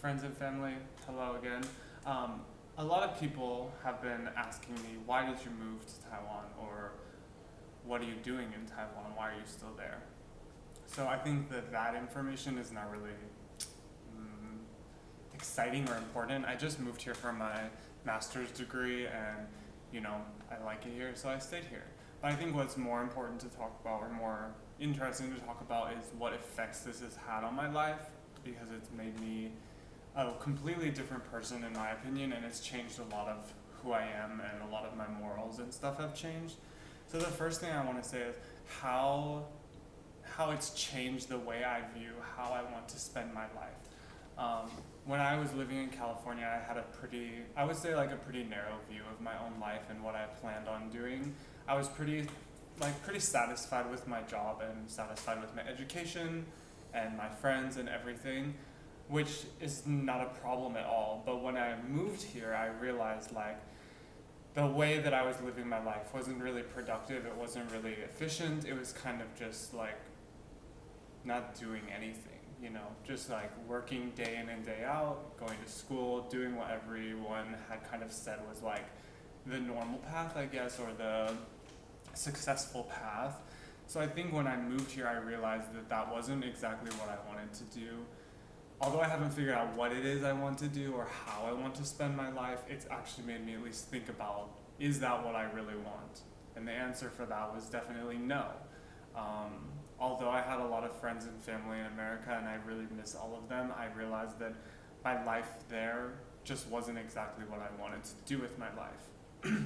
friends and family, hello again. Um, a lot of people have been asking me, why did you move to Taiwan? Or what are you doing in Taiwan? Why are you still there? So I think that information is not really mm, exciting or important. I just moved here for my master's degree and, I like it here, so I stayed here. But I think what's more important to talk about or more interesting to talk about is what effects this has had on my life because it's made me a completely different person in my opinion, and it's changed a lot of who I am, and a lot of my morals and stuff have changed. So the first thing I want to say is how how it's changed the way I view how I want to spend my life. Um, when I was living in California, I had I would say like a pretty narrow view of my own life and what I planned on doing. I was pretty satisfied with my job and satisfied with my education and my friends and everything, which is not a problem at all. But when I moved here, I realized like the way that I was living my life wasn't really productive. It wasn't really efficient. It was kind of just like not doing anything, just like working day in and day out, going to school, doing what everyone had kind of said was like the normal path, I guess, or the successful path. So I think when I moved here, I realized that that wasn't exactly what I wanted to do. Although I haven't figured out what it is I want to do or how I want to spend my life, it's actually made me at least think about, is that what I really want? And the answer for that was definitely no. Although I had a lot of friends and family in America and I really miss all of them, I realized that my life there just wasn't exactly what I wanted to do with my life.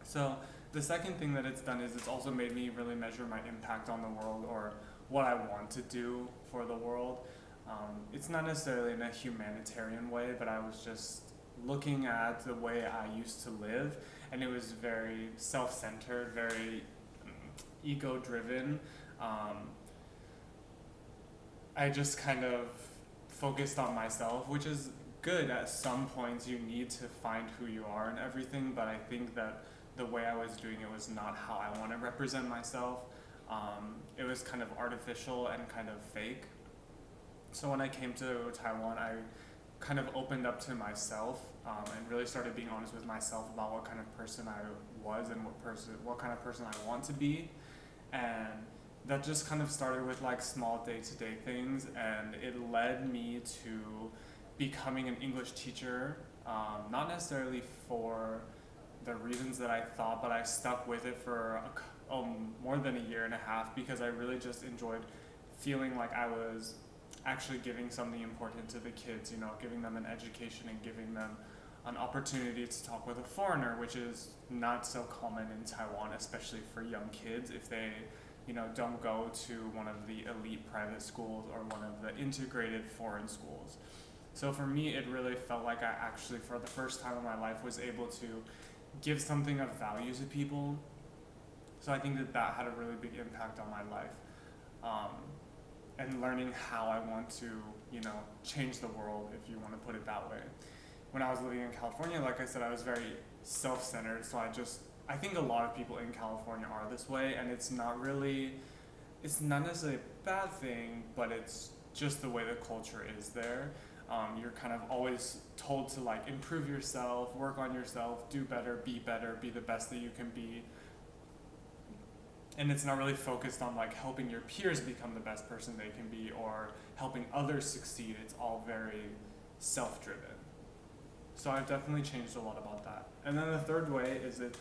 So the second thing that it's done is it's also made me really measure my impact on the world or what I want to do for the world. It's not necessarily in a humanitarian way, but I was just looking at the way I used to live, and it was very self-centered, very ego-driven. Um, I just kind of focused on myself, which is good. At some points, you need to find who you are and everything, but I think that the way I was doing it was not how I want to represent myself. It was kind of artificial and kind of fake. So when I came to Taiwan, I kind of opened up to myself and really started being honest with myself about what kind of person I was and what kind of person I want to be. And that just kind of started with like small day-to-day things, and it led me to becoming an English teacher, not necessarily for the reasons that I thought, but I stuck with it for more than a year and a half because I really just enjoyed feeling like I was actually giving something important to the kids, giving them an education and giving them an opportunity to talk with a foreigner, which is not so common in Taiwan, especially for young kids if they, don't go to one of the elite private schools or one of the integrated foreign schools. So for me, it really felt like I actually, for the first time in my life, was able to give something of value to people. So I think that that had a really big impact on my life. Um, and learning how I want to, change the world, if you want to put it that way. When I was living in California, like I said, I was very self-centered. So I think a lot of people in California are this way, and it's not necessarily a bad thing, but it's just the way the culture is there. You're kind of always told to like improve yourself, work on yourself, do better, be the best that you can be. And it's not really focused on like helping your peers become the best person they can be or helping others succeed. It's all very self-driven. So I've definitely changed a lot about that. And then the third way is it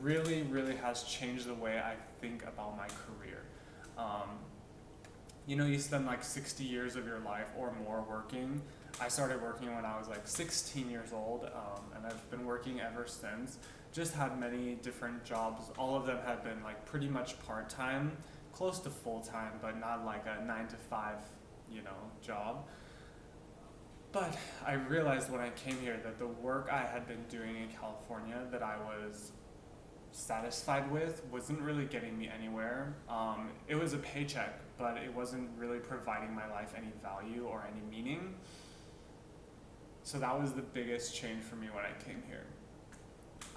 really, really has changed the way I think about my career. You spend like 60 years of your life or more working. I started working when I was like 16 years old, and I've been working ever since. Just had many different jobs. All of them have been like pretty much part-time, close to full-time, but not like a 9 to 5, job. But I realized when I came here that the work I had been doing in California that I was satisfied with wasn't really getting me anywhere. It was a paycheck, but it wasn't really providing my life any value or any meaning. So that was the biggest change for me when I came here.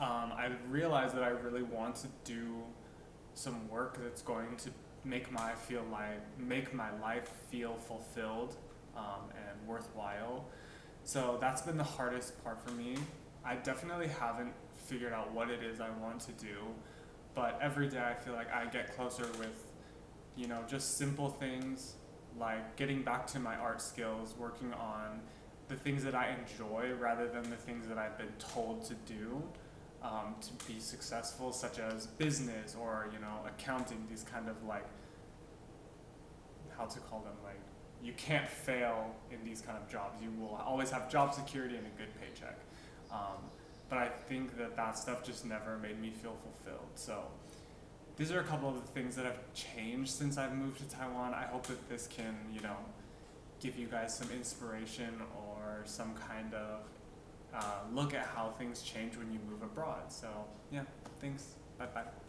I realized that I really want to do some work that's going to make my life feel fulfilled and worthwhile. So that's been the hardest part for me. I definitely haven't figured out what it is I want to do, but every day I feel like I get closer with, just simple things like getting back to my art skills, working on the things that I enjoy rather than the things that I've been told to do to be successful, such as business or, accounting, these kind of like, how to call them, like, you can't fail in these kind of jobs. You will always have job security and a good paycheck. Um, but I think that stuff just never made me feel fulfilled. So these are a couple of the things that have changed since I've moved to Taiwan. I hope that this can, give you guys some inspiration or some kind of look at how things change when you move abroad. So yeah, thanks. Bye bye.